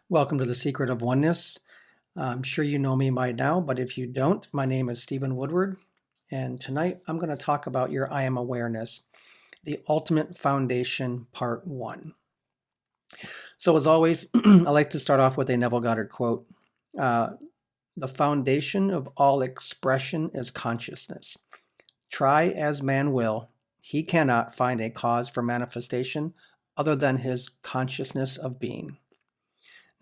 Welcome to the Secret of Oneness. I'm sure you know me by now, but if you don't, my name is Stephen Woodward, and tonight I'm going to talk about your I Am Awareness, the Ultimate Foundation, Part 1. So as always, I like to start off with a Neville Goddard quote. The foundation of all expression is consciousness. Try as man will, he cannot find a cause for manifestation other than his consciousness of being.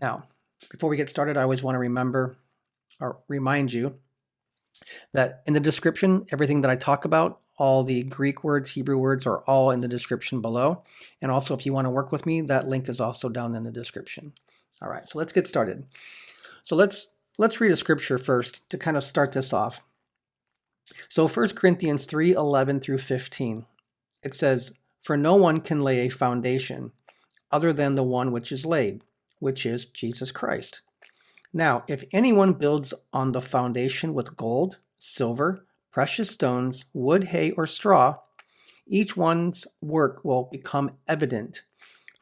Now, before we get started, I always want to remind you that in the description, everything that I talk about, all the Greek words, Hebrew words are all in the description below. And also, if you want to work with me, that link is also down in the description. All right, so let's get started. So let's read a scripture first to kind of start this off. So 1 Corinthians 3:11 through 15, it says, "For no one can lay a foundation other than the one which is laid, which is Jesus Christ. Now, if anyone builds on the foundation with gold, silver, precious stones, wood, hay, or straw, each one's work will become evident,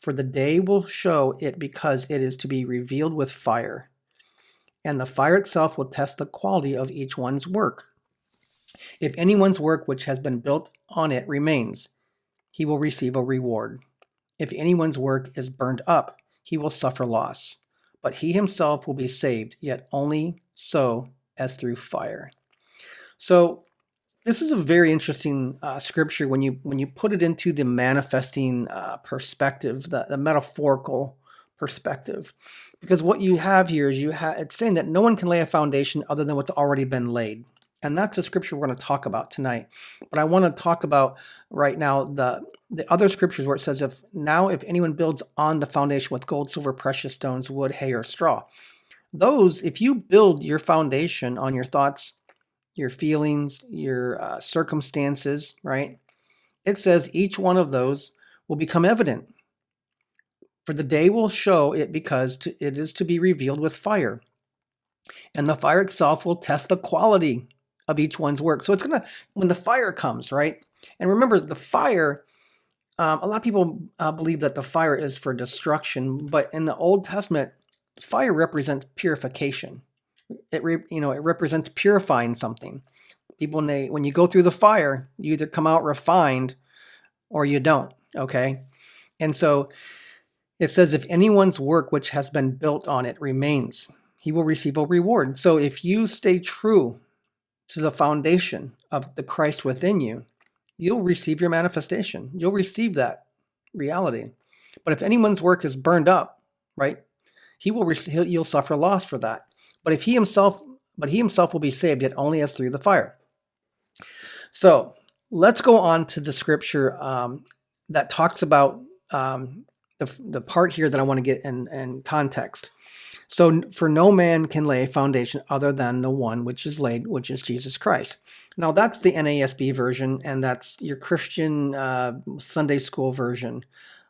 for the day will show it because it is to be revealed with fire. And the fire itself will test the quality of each one's work. If anyone's work which has been built on it remains, he will receive a reward. If anyone's work is burned up, he will suffer loss, but he himself will be saved, yet only so as through fire." So this is a very interesting scripture when you put it into the manifesting perspective, the metaphorical perspective, because what you have here is it's saying that no one can lay a foundation other than what's already been laid. And that's the scripture we're going to talk about tonight. But I want to talk about right now the other scriptures where it says, if anyone builds on the foundation with gold, silver, precious stones, wood, hay, or straw. Those, if you build your foundation on your thoughts, your feelings, your circumstances, right? It says each one of those will become evident. For the day will show it because it is to be revealed with fire. And the fire itself will test the quality of each one's work. So it's going to, when the fire comes, right? And remember, the fire, a lot of people believe that the fire is for destruction, but in the Old Testament, fire represents purification. It represents purifying something. People, when you go through the fire, you either come out refined or you don't, okay? And so it says, if anyone's work which has been built on it remains, he will receive a reward. So if you stay true to the foundation of the Christ within you, you'll receive your manifestation. You'll receive that reality. But if anyone's work is burned up, right, you'll suffer loss for that. But he himself will be saved, yet only as through the fire. So let's go on to the scripture that talks about the part here that I want to get in context. So, for no man can lay a foundation other than the one which is laid, which is Jesus Christ. Now, that's the NASB version, and that's your Christian Sunday school version,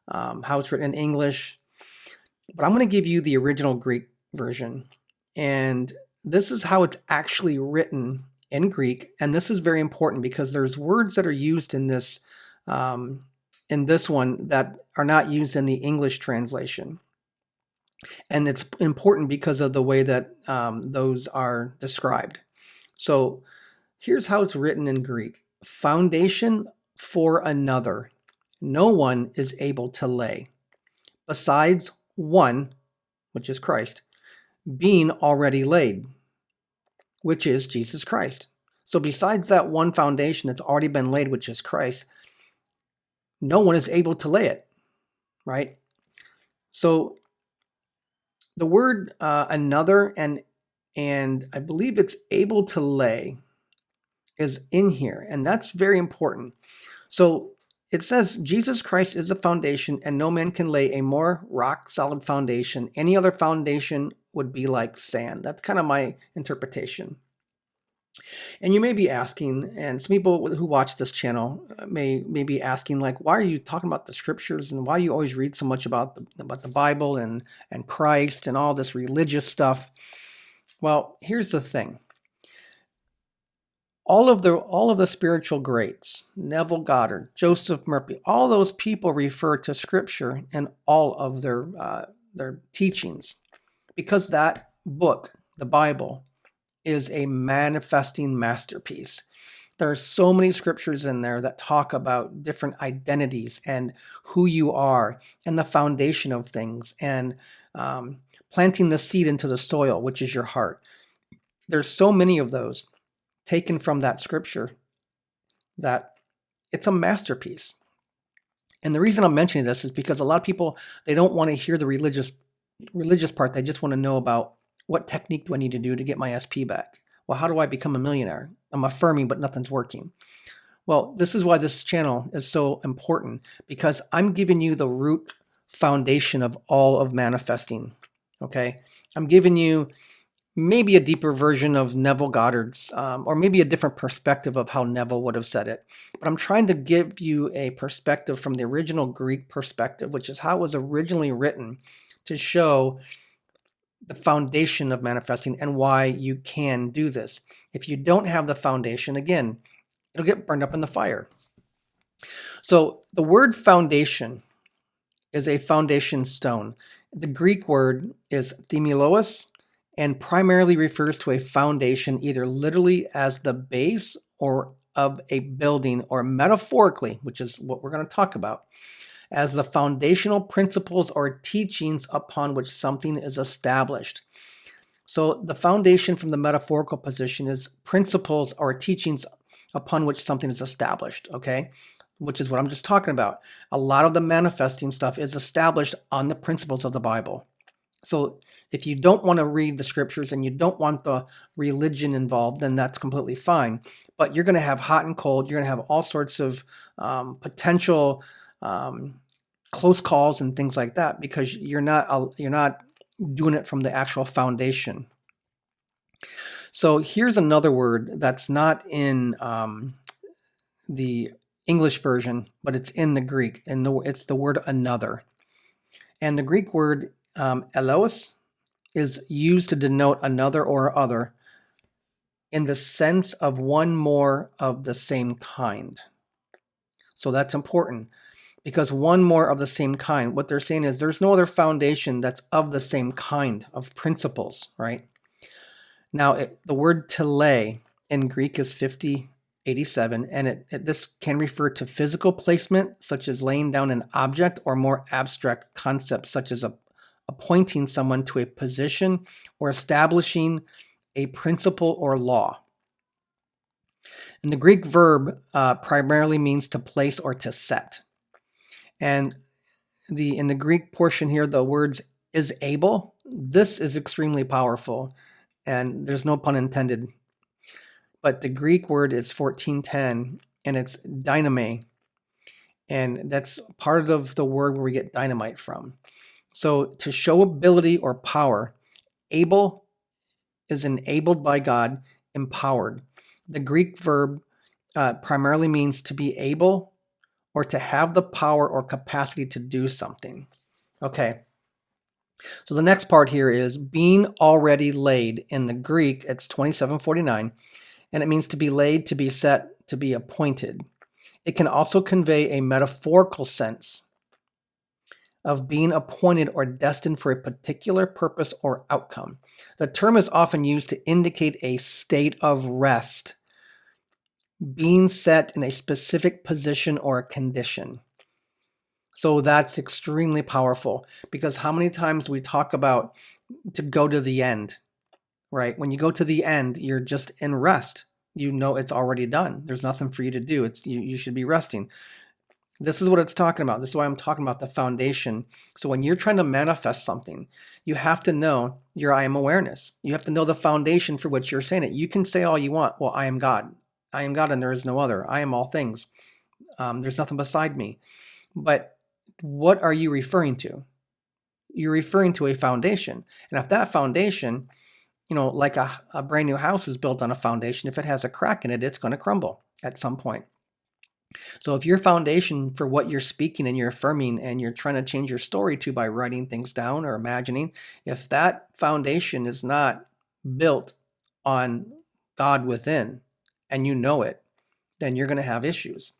how it's written in English. But I'm going to give you the original Greek version. And this is how it's actually written in Greek. And this is very important because there's words that are used in this one that are not used in the English translation. And it's important because of the way that those are described. So here's how it's written in Greek. Foundation for another, no one is able to lay, besides one, which is Christ, being already laid, which is Jesus Christ. So besides that one foundation that's already been laid, which is Christ, no one is able to lay it, right? So the word another and I believe it's able to lay is in here, and that's very important. So it says Jesus Christ is the foundation, and no man can lay a more rock solid foundation. Any other foundation would be like sand. That's kind of my interpretation. And you may be asking, and some people who watch this channel may be asking, like, why are you talking about the scriptures, and why do you always read so much about the Bible and Christ and all this religious stuff? Well, here's the thing. All of the spiritual greats, Neville Goddard, Joseph Murphy, all those people refer to scripture in all of their teachings. because that book, the Bible, is a manifesting masterpiece. There are so many scriptures in there that talk about different identities and who you are and the foundation of things and planting the seed into the soil, which is your heart. There's so many of those taken from that scripture that it's a masterpiece. And the reason I'm mentioning this is because a lot of people, they don't want to hear the religious part. They just want to know about what technique do I need to do to get my SP back? Well, how do I become a millionaire? I'm affirming, but nothing's working. Well, this is why this channel is so important, because I'm giving you the root foundation of all of manifesting. Okay. I'm giving you maybe a deeper version of Neville Goddard's, or maybe a different perspective of how Neville would have said it. But I'm trying to give you a perspective from the original Greek perspective, which is how it was originally written, to show the foundation of manifesting and why you can do this. If you don't have the foundation, again, it'll get burned up in the fire. So the word foundation is a foundation stone. The Greek word is themilos and primarily refers to a foundation, either literally as the base or of a building, or metaphorically, which is what we're going to talk about, as the foundational principles or teachings upon which something is established. So the foundation from the metaphorical position is principles or teachings upon which something is established, okay? Which is what I'm just talking about. A lot of the manifesting stuff is established on the principles of the Bible. So if you don't want to read the scriptures and you don't want the religion involved, then that's completely fine. But you're going to have hot and cold. You're going to have all sorts of potential close calls and things like that, because you're not doing it from the actual foundation. So here's another word that's not in the English version, but it's in the Greek, and it's the word another. And the Greek word elos is used to denote another or other in the sense of one more of the same kind. So that's important, because one more of the same kind, what they're saying is there's no other foundation that's of the same kind of principles, right? Now, the word tele in Greek is 5087, and this can refer to physical placement, such as laying down an object, or more abstract concepts, such as appointing someone to a position or establishing a principle or law. And the Greek verb primarily means to place or to set. And in the Greek portion here, the words is able. This is extremely powerful, and there's no pun intended. But the Greek word is 1410, and it's dyname, and that's part of the word where we get dynamite from. So to show ability or power, able is enabled by God, empowered. The Greek verb primarily means to be able or to have the power or capacity to do something. Okay. So the next part here is being already laid. In the Greek, it's 2749, and it means to be laid, to be set, to be appointed. It can also convey a metaphorical sense of being appointed or destined for a particular purpose or outcome. The term is often used to indicate a state of rest, being set in a specific position or condition. So that's extremely powerful, because how many times we talk about to go to the end, right? When you go to the end, you're just in rest. You know it's already done. There's nothing for you to do. You should be resting. This is what it's talking about. This is why I'm talking about the foundation. So when you're trying to manifest something, you have to know your I am awareness. You have to know the foundation for which you're saying it. You can say all you want. Well, I am God. I am God and there is no other. I am all things. There's nothing beside me. But what are you referring to? You're referring to a foundation. And if that foundation, like a brand new house is built on a foundation, if it has a crack in it, it's going to crumble at some point. So if your foundation for what you're speaking and you're affirming and you're trying to change your story to by writing things down or imagining, if that foundation is not built on God within and you know it, then you're going to have issues.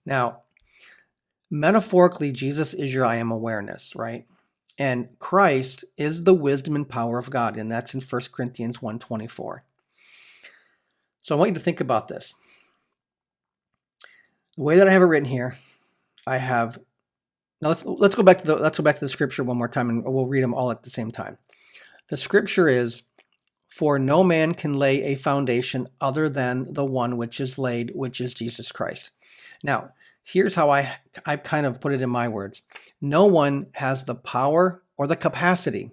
Now, metaphorically, Jesus is your I am awareness, right? And Christ is the wisdom and power of God, and that's in 1 Corinthians 1:24. So I want you to think about this. The way that I have it written here, I have now let's go back to the scripture one more time, and we'll read them all at the same time. The scripture is, "For no man can lay a foundation other than the one which is laid, which is Jesus Christ." Now, here's how I kind of put it in my words. No one has the power or the capacity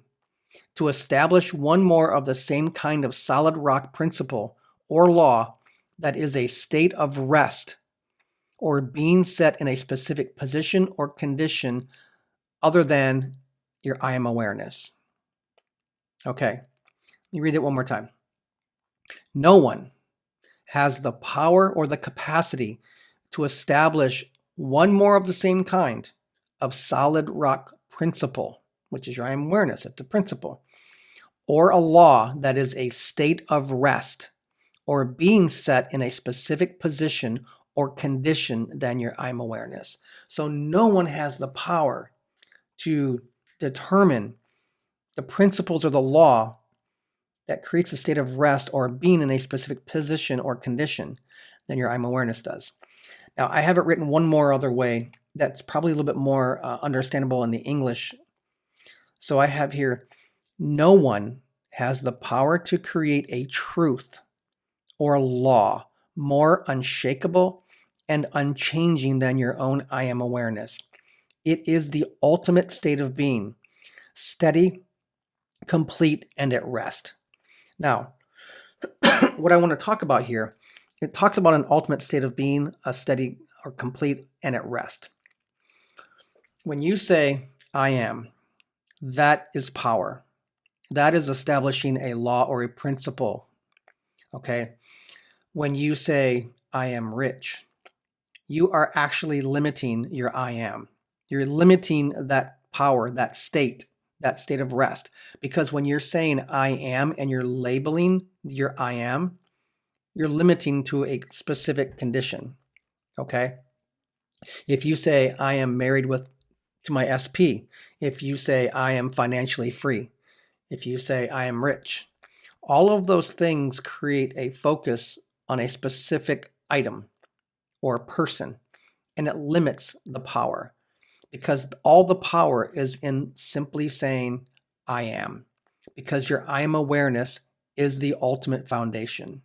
to establish one more of the same kind of solid rock principle or law that is a state of rest or being set in a specific position or condition other than your I am awareness. Okay, let me read it one more time. No one has the power or the capacity to establish one more of the same kind of solid rock principle, which is your I am awareness, it's a principle, or a law that is a state of rest or being set in a specific position or condition than your I am awareness. So no one has the power to determine the principles or the law that creates a state of rest or being in a specific position or condition than your I am awareness does. Now, I have it written one more other way that's probably a little bit more understandable in the English. So I have here, no one has the power to create a truth or law more unshakable and unchanging than your own I am awareness. It is the ultimate state of being, steady, complete, and at rest. Now, what I want to talk about here, it talks about an ultimate state of being, a steady or complete and at rest. When you say, I am, that is power. That is establishing a law or a principle. Okay? When you say, I am rich, you are actually limiting your I am. You're limiting that power, that state of rest. Because when you're saying I am and you're labeling your I am, you're limiting to a specific condition. Okay? If you say I am married to my SP, if you say I am financially free, if you say I am rich, all of those things create a focus on a specific item or person, and it limits the power because all the power is in simply saying I am, because your I am awareness is the ultimate foundation.